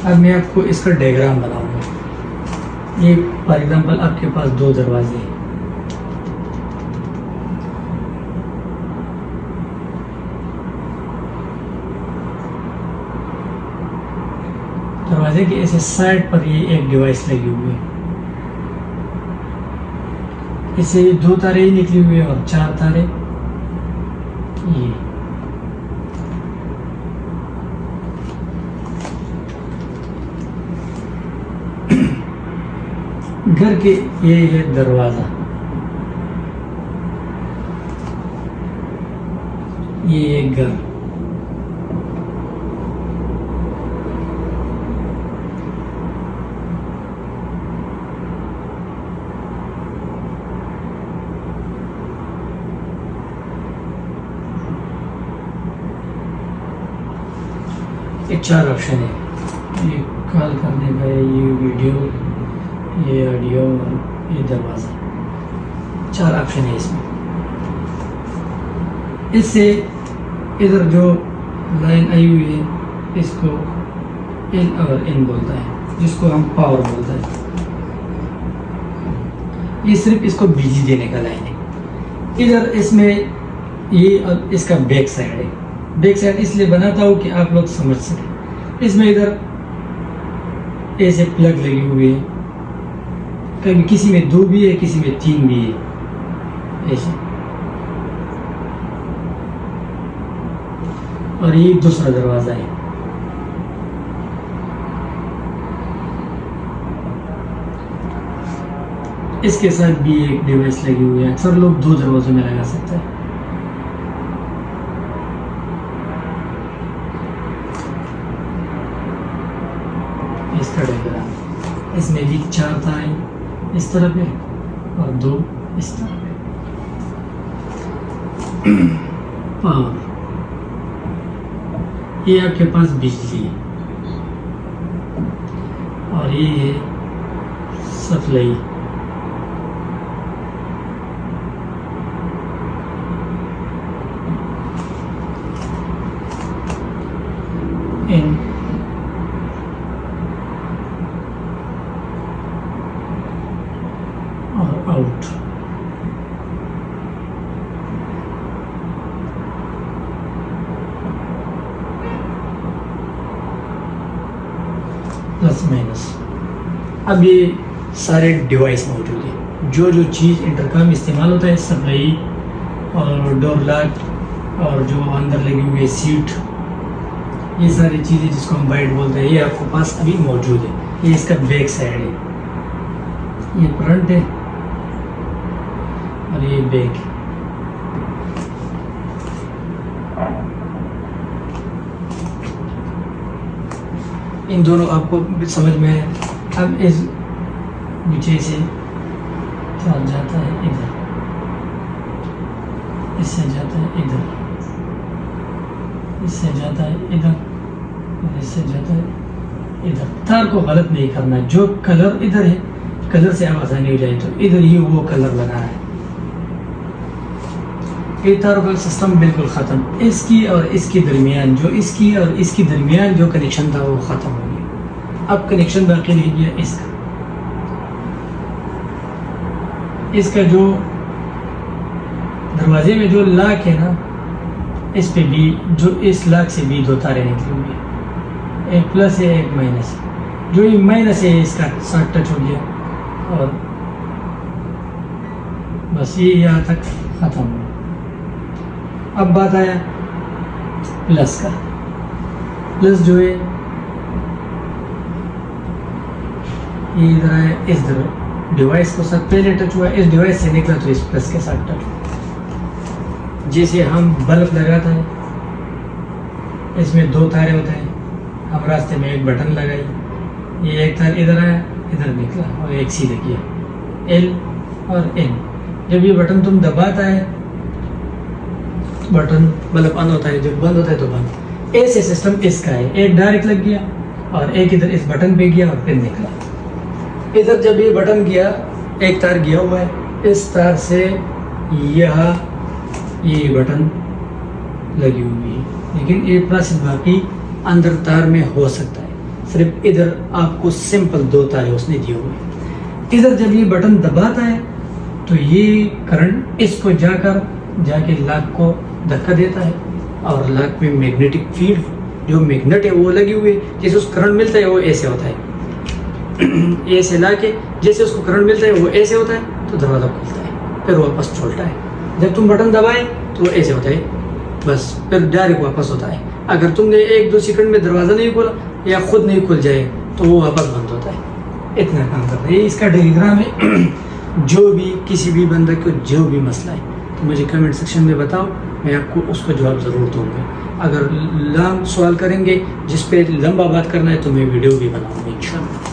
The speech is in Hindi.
अब मैं आपको इसका डायग्राम बनाऊंगा। ये फॉर एग्जांपल आपके पास दो दरवाजे हैं, दरवाजे के ऐसे साइड पर ये एक डिवाइस लगी हुई है, इससे 2 तारे ही निकली हुई है और 4 तारे ये। घर के ये है दरवाजा, ये एक घर, ये 4 ऑप्शन है, ये कॉल करने का, ये वीडियो, ये ऑडियो और ये दरवाज़ा, 4 ऑप्शन है इसमें। इससे इधर जो लाइन आई हुई है इसको इन और इन बोलता है, जिसको हम पावर बोलते हैं। ये सिर्फ इसको बिजली देने का लाइन है। इधर इसमें ये और इसका बैक साइड है। बैक साइड इसलिए बनाता हूँ कि आप लोग समझ सकें। इसमें इधर ऐसे प्लग लगी हुई है, कभी किसी में 2 भी है, किसी में 3 भी है ऐसे। और ये दूसरा दरवाजा है। इसके साथ भी एक डिवाइस लगी हुई है। अक्सर लोग 2 दरवाजों में लगा सकते हैं। इसका डायग्राम, इसमें भी 4 तारे इस तरफ है और 2 इस तरफ है। पावर, ये आपके पास बिजली है और ये है सप्लाई। इन और आउट। Plus minus. अब ये सारे डिवाइस मौजूद है। जो जो चीज़ इंटरकॉम इस्तेमाल होता है, सप्लाई और डोर लॉक और जो अंदर लगी हुई है सीट, ये सारी चीज़ें जिसको हम बाइट बोलते हैं, ये आपके पास अभी मौजूद है। ये इसका बैक साइड है, ये फ्रंट है और ये बैक है। इन दोनों आपको समझ में है। अब इस नीचे से चार्ज जाता है इधर, इससे जाता है इधर, इससे जाता है इधर और इससे जाता है इधर। तार को गलत नहीं करना। जो कलर इधर है, कलर से आवाज़ आनी हो जाए तो इधर ही वो कलर लगाना है। ये तारों का सिस्टम बिल्कुल ख़त्म। इसकी और इसके दरमियान, जो इसकी और इसकी दरमियान जो कनेक्शन था वो ख़त्म हो गया। अब कनेक्शन बाकी रह गया इसका। इसका जो दरवाजे में जो लॉक है ना, इस पे भी, जो इस लॉक से भी 2 तारे निकली हुई है, एक प्लस है एक माइनस है। जो ये माइनस है इसका साथ टच हो गया और बस ये यहाँ तक ख़त्म हो। अब बात आया प्लस का। प्लस जो है ये इधर आया, इस डिवाइस को साथ पहले टच हुआ, इस डिवाइस से निकला तो इस प्लस के साथ टच हुआ। जैसे हम बल्ब लगाता है, इसमें 2 तारे होते हैं, हम रास्ते में एक बटन लगाई, ये एक तार इधर आया, इधर निकला और एक सीधे किया, एल और एन। जब ये बटन तुम दबाता है, बटन बल्ब ऑन होता है, जब बंद होता है तो बंद। ऐसे सिस्टम इसका है। एक डायरेक्ट लग गया और एक इधर इस बटन पे गया और फिर निकला। इधर जब ये बटन गया, एक तार गया हुआ है, इस तार से यह ये बटन लगी हुई है, लेकिन ये प्रोसेस बाकी अंदर तार में हो सकता है। सिर्फ इधर आपको सिंपल 2 तारे उसने दिए हुए। इधर जब ये बटन दबाता है तो ये करंट इसको जाके लॉक को धक्का देता है और लॉक में मैग्नेटिक फील्ड जो मैग्नेट है वो लगी हुई है। जैसे उसको करंट मिलता है वो ऐसे होता है ऐसे ला के जैसे उसको करंट मिलता है वो ऐसे होता है तो दरवाज़ा खुलता है, फिर वापस छोड़ता है। जब तुम बटन दबाए तो ऐसे होता है, बस फिर डायरेक्ट वापस होता है। अगर तुमने 1-2 सेकंड में दरवाज़ा नहीं खोला या खुद नहीं खुल जाए तो वो वापस बंद होता है। इतना काम करता है। ये इसका डायग्राम है। जो भी किसी भी बंदे को जो भी मसला है तो मुझे कमेंट सेक्शन में बताओ, मैं आपको उसका जवाब ज़रूर दूँगा। अगर लंबा सवाल करेंगे जिस पे लंबा बात करना है तो मैं वीडियो भी बनाऊँगा इंशाल्लाह।